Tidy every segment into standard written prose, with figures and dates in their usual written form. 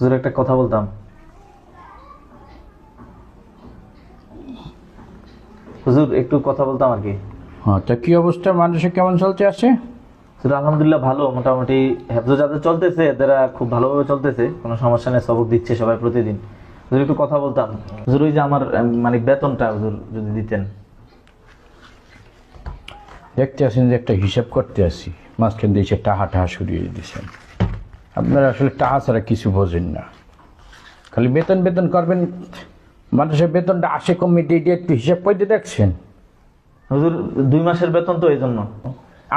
হুজুর একটা কথা বলতাম। হুজুর একটু কথা বলতাম আর কি। হ্যাঁ, তা কি অবস্থা, মানুষে কেমন চলতে আছে? হুজুর আলহামদুলিল্লাহ ভালো, মোটামুটি হেফজ যাদের চলতেছে এদের খুব ভালোভাবে চলতেছে, কোনো সমস্যা নেই, সবক দিচ্ছে সবাই প্রতিদিন। হুজুর একটু কথা বলতাম। হুজুর ওই যে আমার মানে বেতনটা হুজুর যদি দিতেন। দেখতে আসেন যে একটা হিসাব করতে আসি, মাঝখান দিয়ে টাহা টাহা সরিয়ে দিয়েছেন। আপনারা আসলে টাহা ছাড়া কিছু বোঝেন না, খালি বেতন বেতন করবেন। মানুষের বেতনটা আসে কমিটি দিয়ে একটু হিসাব করতে দেখছেন? হুজুর 2 মাসের বেতন তো, এই জন্য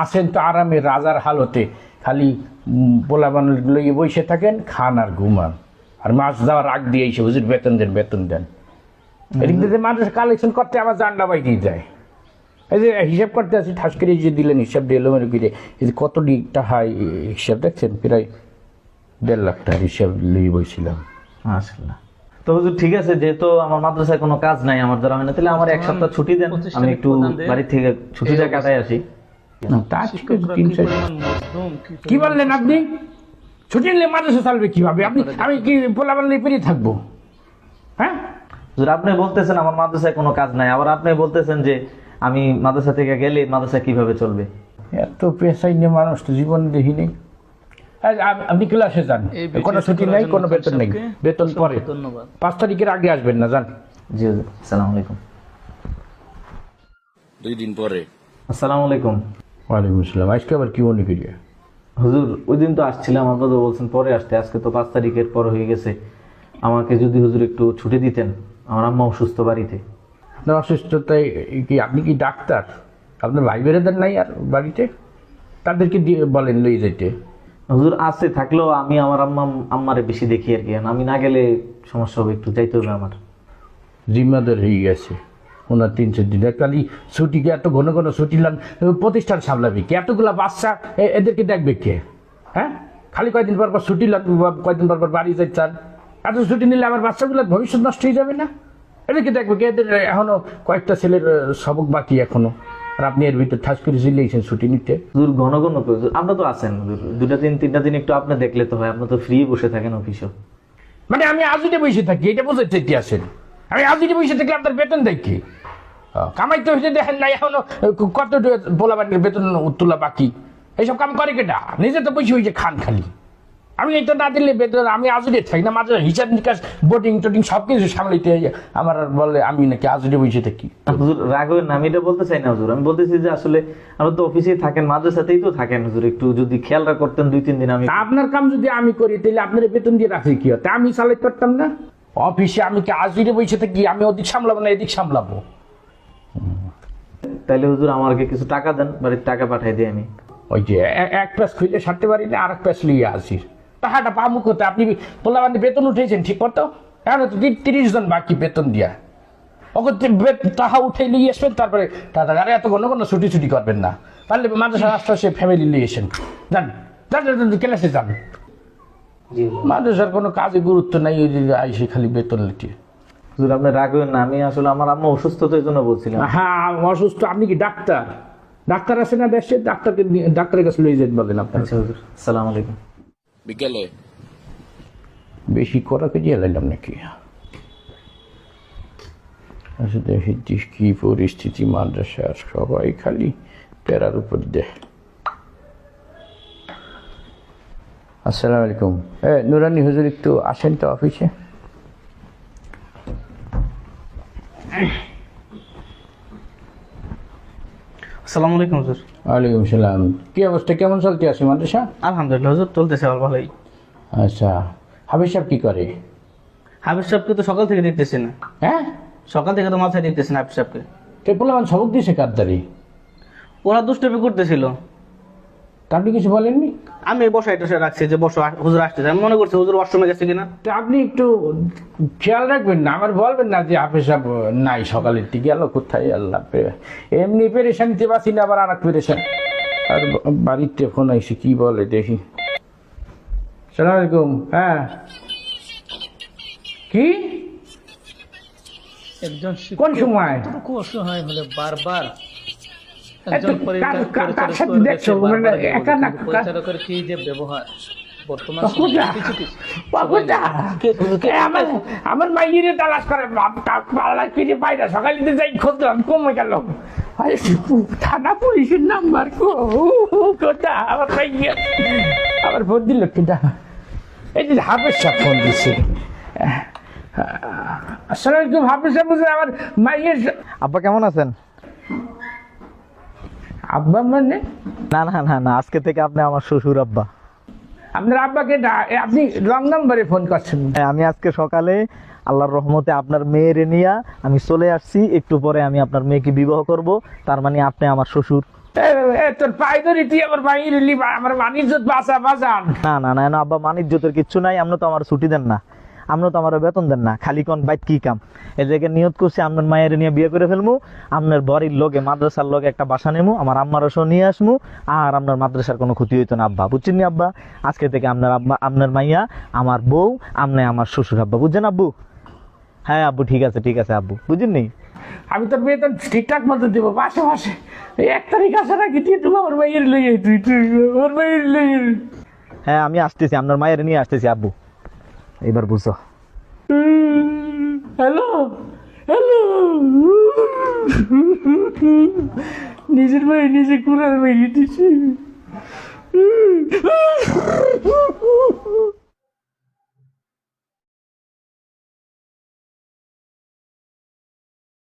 আসেন তো আরামে রাজার হালতে, খালি পোলাবান লইয়ে বসে থাকেন, খান আর ঘুমান, আর মাস যাওয়ার আগ দিয়ে এসে হুজুর বেতন দেন বেতন দেন। এদিক দিয়ে মানুষ কালেকশন করতে আবার জান্ডা বাইতে যায়। এই যে হিসাব করতে আছি, ঠাস করে যে দিলেন হিসাব দিয়ে এলোমেলো করে, এই যে কত টাকা হিসাব দেখছেন, প্রায় 1.5 লাখ টাকা হিসাব লিয়ে বইছিলাম। মাশাআল্লাহ। তো হুজুর ঠিক আছে, যেহেতু আমার মাদ্রাসায় কোনো কাজ নাই আমার দ্বারা হয় না, তাহলে আমার 1 সপ্তাহ ছুটি দেন, আমি একটু বাড়ি থেকে ছুটিটা কাটাই আসি। না, তা ঠিক আছে, 300 কি বললেন আপনি? ছুটি নিলে মাদ্রাসা চালবে কিভাবে? আমি কি পোলাবান নিয়ে পেরিয়ে থাকবো? হ্যাঁ, হুজুর আপনি বলতেছেন আমার মাদ্রাসায় কোনো কাজ নাই, আবার আপনি বলতেছেন যে আমি মাদ্রাসা থেকে গেলে মাদ্রাসা কিভাবে চলবে? এত পেশাই নিয়ে মানুষ তো জীবন দেখিনি। আপনি ক্লাসে যান, কোনো ছুটি নেই, কোনো বেতন নেই, বেতন পরে। ধন্যবাদ। 5 তারিখের আগে আসবেন না, যান। জি হুজুর, আসসালামু আলাইকুম। 2 দিন পরে। আসসালামু আলাইকুম। ওয়ালাইকুম আসসালাম। আজকে আবার কি মনে করিয়া? হুজুর ওই দিন তো আসছিলাম, আপনারা তো বলছেন পরে আসতে, আজকে তো 5 তারিখের পর হয়ে গেছে। আমাকে যদি হুজুর একটু ছুটি দিতেন, আমার আম্মা অসুস্থ বাড়িতে। আপনার অসুস্থতায় কি আপনি কি ডাক্তার? আপনার ভাই বেড়াদার নাই আর বাড়িতে? তাদেরকে বলেন লই যেতে। হুজুর আছে, থাকলেও আমি আমার আম্মারে বেশি দেখি আর কি, আমি না গেলে সমস্যা হবে, একটু যাইতে হবে আমার। জিম্মাদার হয়ে গেছে ওনার 3-4 দিন। খালি ছুটিকে এত ঘন ঘন ছুটি লান, প্রতিষ্ঠান সামলাবে কে? এতগুলা বাচ্চা এদেরকে দেখবে কে? হ্যাঁ, খালি কয়দিন পর পর ছুটি লান, কয়দিন পর পর বাড়ি যাই চান। এত ছুটি নিলে আমার বাচ্চাগুলোর ভবিষ্যৎ নষ্ট হয়ে যাবে না? এদেরকে দেখবে কে? এদের এখনো কয়েকটা ছেলের সবক বাকি এখনো, আর আপনি এর ভিতরে ঠাস করে চিল্লেছেন ছুটি নিতে। হুজুর ঘন ঘন করে হুজুর, আপনারা তো আছেন হুজুর, 2টা দিন 3টা দিন একটু আপনি দেখলে তো হয়, আপনি তো ফ্রি বসে থাকেন অফিসে। মানে আমি আজকে বসে থাকি, এটা বোঝাতে চাইতে আসেন? আমি আজকে বসে থাকলে আপনার বেতন দেয় কি? কামাইতে হয়েছে দেখেন না, এখনো কত পোলাবানের বেতন তোলা বাকি। এইসব কাম করে কেটা? নিজে তো বসে হয়েছে খান খালি। আমি এটা না দিলে বেতন, আমি আজকে থাকি না, মাঝে হিসাব নিকাশ বোটিং টোটিং সব কিছু সামলাইতে আমার, আর বলে আমি নাকি আজকে বসে থাকি। হুজুর রাগ হবেন না, আমি এটা বলতে চাই না হুজুর, আমি বলতেছি যে আসলে আপনারা তো অফিসেই থাকেন, মাদ্রাসাতেই তো থাকেন হুজুর, একটু যদি খেয়াল করতেন 2-3 দিন। আমি তা আপনার কাম যদি আমি করি তাহলে আপনার বেতন দিয়ে রাখি কি হতে? আমি চালাই করতাম না অফিসে? আমি কি আজকে বসে থাকি? আমি ওদিক সামলাবো না এদিক সামলাবো? তাইলে হুজুর আমাকে কিছু টাকা দেন, বাড়ির টাকা পাঠাই দিই আমি। ওই যে এক প্যাস খুলে সারতে পারি না, আর এক প্যাস লিয়ে আসি, টাকাটা পাবো কোথায়? আপনি পোলাবান্ডি বেতন উঠেছেন ঠিক মতো? এখন তো 30 জন বাকি বেতন দিয়া, ওকে টাকা উঠে নিয়ে আসবেন, তারপরে টাকা। আরে এত ঘন ঘন ছুটি ছুটি করবেন না, পারলে মাদ্রাসার আশপাশে ফ্যামিলি নিয়ে এসেন, যান ক্লাসে যান। মাদ্রাসার কোনো কাজে গুরুত্ব নাই, ওই যে আইসে খালি বেতন লিটিয়ে। হুজুর আপনি রাগ হবেন না, আমি আসলে আমার আম্মা অসুস্থ তো এই জন্য বলছিলাম। হ্যাঁ, অসুস্থ? আপনি কি ডাক্তার? ডাক্তার আছে না দেশে, ডাক্তারের কাছে লয়ে যেতে বলেন আপনার। আচ্ছা হুজুর, আসসালামু আলাইকুম। বিকেলে বেশি করা কেজি এলাইলাম নাকি? আসলে দেখি কি পরিস্থিতি মাদ্রাসার, সবাই খালি প্যারার উপর দেয়। আসসালামু আলাইকুম। নুরানি হুজুর একটু আসেন তো অফিসে। আসসালামু আলাইকুম হুজুর। ওয়ালাইকুম সালাম। কি অবস্থা, কেমন চলতে আছে মাদ্রাসা? আলহামদুলিল্লাহ হুজুর, চলতেছে আর ভালোই। আচ্ছা, হাবিব সাহেব কি করে? হাবিব সাহেবকে তো সকাল থেকে দেখতেছি না, হ্যাঁ, সকাল থেকে তো মাথায় দেখতেছি না হাবিব সাহেবকে। পোলামান সবক দিয়েছে কারদারি, ওরা দুষ্টমি করতেছিল, তা আপনি কিছু বলেননি? আমি বসাই টসে রাখছি যে বসো, হুজুর আসতেছে, আমি মনে করছি হুজুর ওয়াশরুমে গেছে কিনা। তা আপনি একটু খেয়াল রাখবেন না, আমার বলবেন না যে হাফেজ সাহেব নাই, সকালের দিকে গেল কোথায়? আল্লাহ এমনি পেরেশানিতে বাঁচি না, আবার আর এক পেরেশান। আর বাড়িতে ফোন আইসি, কি বলে দেখি। সালাম আলাইকুম। হ্যাঁ, কি একজন কোন সময়? শিক্ষক অসহায় হলে বারবার এত কার সাথে দেখছো? মানে একা না? পরিচালকের কি যে ব্যবহার, বর্তমান বাবুটা, বাবুটা, এ আমার মাইয়ের তালাশ করে পাল্লা খুঁজে পাই না, সকালে যাই খুঁজলাম কমে গেল। থানা পুলিশের নাম্বার কোথা? আমার মাইয়ে আবার ফোন দিল কিনা, এই যে হাফেজ সাহেব ফোন দিচ্ছে। আসসালামাইকুম হাফেজ সাহেব, আমার মাইয়ের আব্বা কেমন আছেন? আব্বা মানে না না না না, আজকে থেকে আপনি আমার শ্বশুর আব্বা। আপনার আব্বাকে আপনি রং নাম্বারে ফোন করছেন। হ্যাঁ, আমি আজকে সকালে আল্লাহর রহমতে আপনার মেয়ের নিয়ে আমি চলে আসছি। একটু পরে আমি আপনার মেয়েকে বিবাহ করব, তার মানে আপনি আমার শ্বশুর। তোর পায়ে ধরি, তুই আমার মাইয়ের আমার বাণিজ্যত বাঁচা বাঁচান। না না না না আব্বা, মানিজ্যতের কিচ্ছু নাই। আপনি তো আমার ছুটি দেন না, আপনি তো আমার বেতন দেন না, খালি কোন বাইক কি কাম। এই জায়গায় নিয়ত করছি আপনার মায়ের নিয়ে বিয়ে করে ফেলবো, আপনার বাড়ির লোকে মাদ্রাসার লোকে একটা বাসা নেবো, আমার আম্মারও সহ নিয়ে আসবো, আর আপনার মাদ্রাসার কোনো ক্ষতি হইতো না আব্বা, বুঝছেন নি আব্বা? আজকে থেকে আপনার আব্বা, আপনার মাইয়া আমার বউ, আপনি আমার শ্বশুর আব্বা, বুঝছেন আব্বু? হ্যাঁ আব্বু, ঠিক আছে ঠিক আছে আব্বু, বুঝছেন নি? আমি তোর বেতন ঠিকঠাক মতো দেবো, মাসে মাসে। এই 1 তারিখ আসে নাকি তুই তুমি আমার মাইয়ের লইয়ে, তুই আমার মাইয়ের লইয়ে। হ্যাঁ আমি আসতেছি, আপনার মায়ের নিয়ে আসতেছি আব্বু, এবার বুঝো। হ্যালো হ্যালো, নিজের মাই নিজে কুড়ার মাইয়ে দিছি।